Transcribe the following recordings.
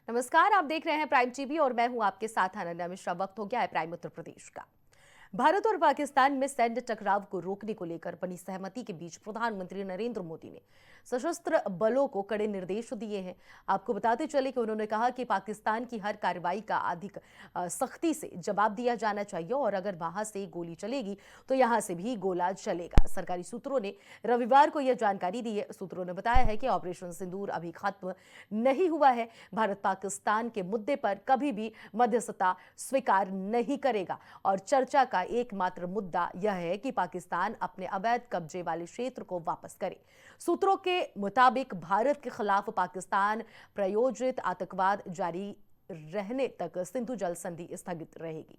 नमस्कार, आप देख रहे हैं प्राइम टीवी और मैं हूं आपके साथ अनन्या मिश्रा। वक्त हो गया है प्राइम उत्तर प्रदेश का। भारत और पाकिस्तान में सैन्य टकराव को रोकने को लेकर बनी सहमति के बीच प्रधानमंत्री नरेंद्र मोदी ने सशस्त्र बलों को कड़े निर्देश दिए हैं। आपको बताते चले कि उन्होंने कहा कि पाकिस्तान की हर कार्रवाई का अधिक सख्ती से जवाब दिया जाना चाहिए और अगर वहां से गोली चलेगी तो यहां से भी गोला चलेगा। सरकारी सूत्रों ने रविवार को यह जानकारी दी है। सूत्रों ने बताया है कि ऑपरेशन सिंदूर अभी खत्म नहीं हुआ है। भारत पाकिस्तान के मुद्दे पर कभी भी मध्यस्थता स्वीकार नहीं करेगा और चर्चा का एकमात्र मुद्दा यह है कि पाकिस्तान अपने अवैध कब्जे वाले क्षेत्र को वापस करे। सूत्रों के मुताबिक भारत के खिलाफ पाकिस्तान प्रायोजित आतंकवाद जारी रहने तक सिंधु जल संधि स्थगित रहेगी।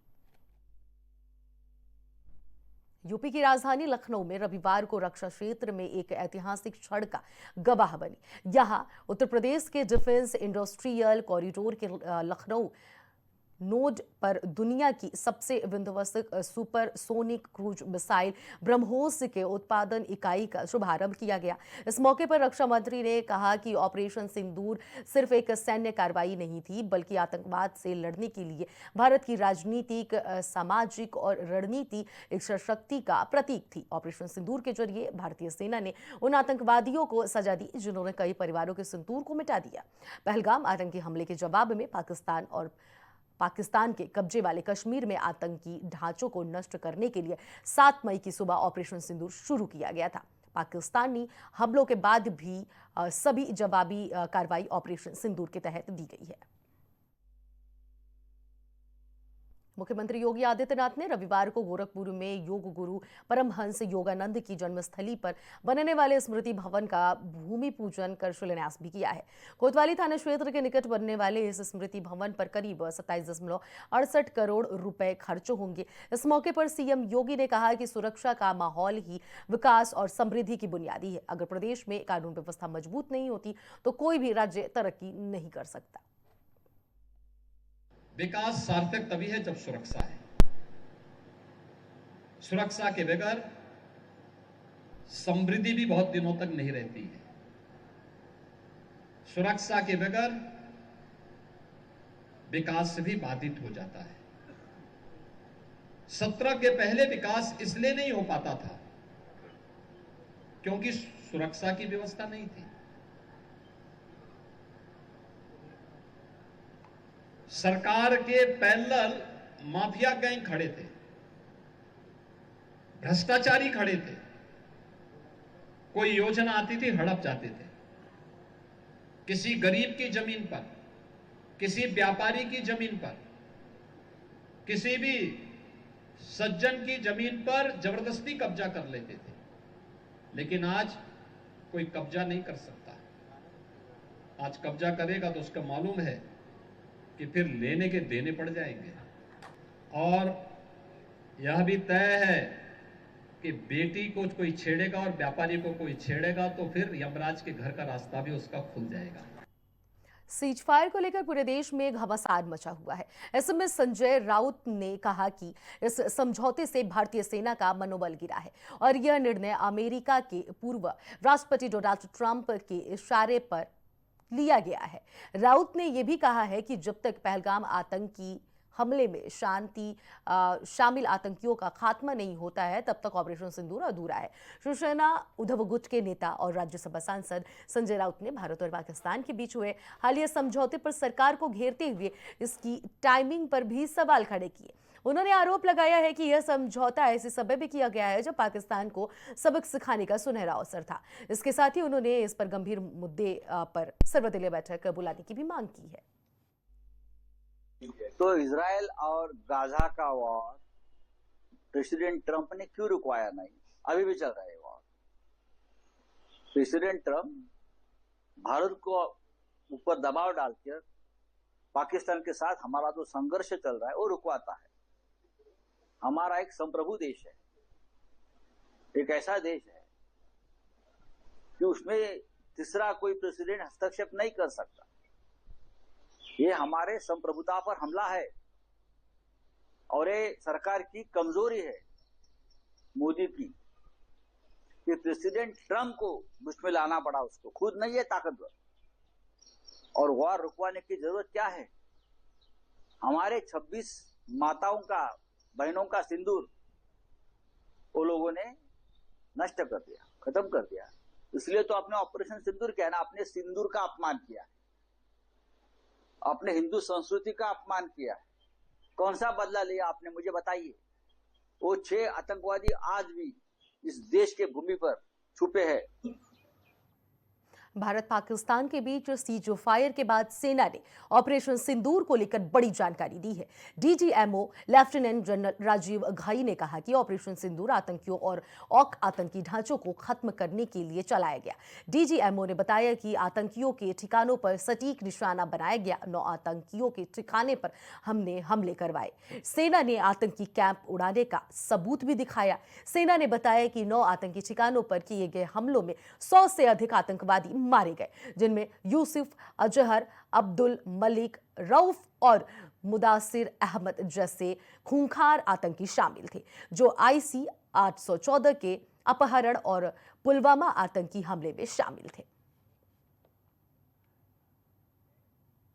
यूपी की राजधानी लखनऊ में रविवार को रक्षा क्षेत्र में एक ऐतिहासिक क्षण का गवाह बनी। यहां उत्तर प्रदेश के डिफेंस इंडस्ट्रियल कॉरिडोर के लखनऊ नोड पर दुनिया की सबसे विध्वंसक सुपरसोनिक क्रूज मिसाइल ब्रह्मोस के उत्पादन इकाई का शुभारंभ किया गया। इस मौके पर रक्षा मंत्री ने कहा कि ऑपरेशन सिंदूर सिर्फ एक सैन्य कार्रवाई नहीं थी, बल्कि आतंकवाद से लड़ने के लिए भारत की राजनीतिक, सामाजिक और रणनीतिक शक्ति का प्रतीक थी। ऑपरेशन सिंदूर के जरिए भारतीय सेना ने उन आतंकवादियों को सजा दी जिन्होंने कई परिवारों के सिंदूर को मिटा दिया। पहलगाम आतंकी हमले के जवाब में पाकिस्तान के कब्जे वाले कश्मीर में आतंकी ढांचों को नष्ट करने के लिए 7 मई की सुबह ऑपरेशन सिंदूर शुरू किया गया था। पाकिस्तानी हमलों के बाद भी सभी जवाबी कार्रवाई ऑपरेशन सिंदूर के तहत दी गई है। मुख्यमंत्री योगी आदित्यनाथ ने रविवार को गोरखपुर में योग गुरु परमहंस योगानंद की जन्मस्थली पर बनने वाले स्मृति भवन का भूमि पूजन कर शिलान्यास भी किया है। कोतवाली थाना क्षेत्र के निकट बनने वाले इस स्मृति भवन पर करीब 27.68 करोड़ रुपए खर्च होंगे। इस मौके पर सीएम योगी ने कहा कि सुरक्षा का माहौल ही विकास और समृद्धि की बुनियादी है। अगर प्रदेश में कानून व्यवस्था मजबूत नहीं होती तो कोई भी राज्य तरक्की नहीं कर सकता। विकास सार्थक तभी है जब सुरक्षा है। सुरक्षा के बगैर समृद्धि भी बहुत दिनों तक नहीं रहती है। सुरक्षा के बगैर विकास भी बाधित हो जाता है। 17 के पहले विकास इसलिए नहीं हो पाता था क्योंकि सुरक्षा की व्यवस्था नहीं थी। सरकार के पैरेलल माफिया गैंग खड़े थे, भ्रष्टाचारी खड़े थे। कोई योजना आती थी, हड़प जाते थे। किसी गरीब की जमीन पर, किसी व्यापारी की जमीन पर, किसी भी सज्जन की जमीन पर जबरदस्ती कब्जा कर लेते थे। लेकिन आज कोई कब्जा नहीं कर सकता। आज कब्जा करेगा तो उसका मालूम है कि फिर लेने के देने पड़ जाएंगे। और यह भी तय है कि बेटी को कोई छेड़ेगा और व्यापारी को कोई छेड़ेगा तो फिर यमराज के घर का रास्ता भी उसका खुल जाएगा। सीज फायर को लेकर पूरे देश में घमासान मचा हुआ है। ऐसे में संजय राउत ने कहा कि इस समझौते से भारतीय सेना का मनोबल गिरा है और यह निर्णय अमेरिका के पूर्व राष्ट्रपति डोनाल्ड ट्रंप के इशारे पर लिया गया है। राउत ने यह भी कहा है कि जब तक पहलगाम आतंकी हमले में शामिल आतंकियों का खात्मा नहीं होता है तब तक ऑपरेशन सिंदूर अधूरा है। शिवसेना उद्धव गुट के नेता और राज्यसभा सांसद संजय राउत ने भारत और पाकिस्तान के बीच हुए हालिया समझौते पर सरकार को घेरते हुए इसकी टाइमिंग पर भी सवाल खड़े किए। उन्होंने आरोप लगाया है कि यह समझौता ऐसे समय भी किया गया है जब पाकिस्तान को सबक सिखाने का सुनहरा अवसर था। इसके साथ ही उन्होंने इस पर गंभीर मुद्दे पर सर्वदलीय बैठक बुलाने की भी मांग की है। तो इजराइल और गाजा का वॉर प्रेसिडेंट ट्रंप ने क्यों रुकवाया नहीं? अभी भी चल रहा है वॉर। प्रेसिडेंट ट्रंप भारत को ऊपर दबाव डालकर पाकिस्तान के साथ हमारा जो संघर्ष चल रहा है वो रुकवाता है। हमारा एक संप्रभु देश है, एक ऐसा देश है कि उसमें तीसरा कोई प्रेसिडेंट हस्तक्षेप नहीं कर सकता। ये हमारे संप्रभुता पर हमला है और ये सरकार की कमजोरी है मोदी की कि प्रेसिडेंट ट्रंप को मुझ में लाना पड़ा। उसको खुद नहीं है ताकतवर, और वॉर रुकवाने की जरूरत क्या है? हमारे 26 माताओं का, बहनों का सिंदूर वो लोगों ने नष्ट कर दिया, खत्म कर दिया। इसलिए तो आपने ऑपरेशन सिंदूर किया ना, आपने सिंदूर का अपमान किया, आपने हिंदू संस्कृति का अपमान किया। कौन सा बदला लिया आपने, मुझे बताइए। वो 6 आतंकवादी आज भी इस देश के भूमि पर छुपे हैं। भारत पाकिस्तान के बीच सीज फायर के बाद सेना ने ऑपरेशन सिंदूर को लेकर बड़ी जानकारी दी है। डीजीएमओ लेफ्टिनेंट जनरल राजीव घाई ने कहा कि ऑपरेशन सिंदूर आतंकियों और ऑक आतंकी ढांचों को खत्म करने के लिए चलाया गया। डीजीएमओ ने बताया कि आतंकियों के ठिकानों पर सटीक निशाना बनाया गया। 9 आतंकियों के ठिकाने पर हमने हमले करवाए। सेना ने आतंकी कैंप उड़ाने का सबूत भी दिखाया। सेना ने बताया कि 9 आतंकी ठिकानों पर किए गए हमलों में 100 से अधिक आतंकवादी मारे गए, जिनमें यूसुफ अजहर, अब्दुल मलिक, रऊफ और मुदासिर अहमद जैसे खूंखार आतंकी शामिल थे, जो IC 814 के अपहरण और पुलवामा आतंकी हमले में शामिल थे।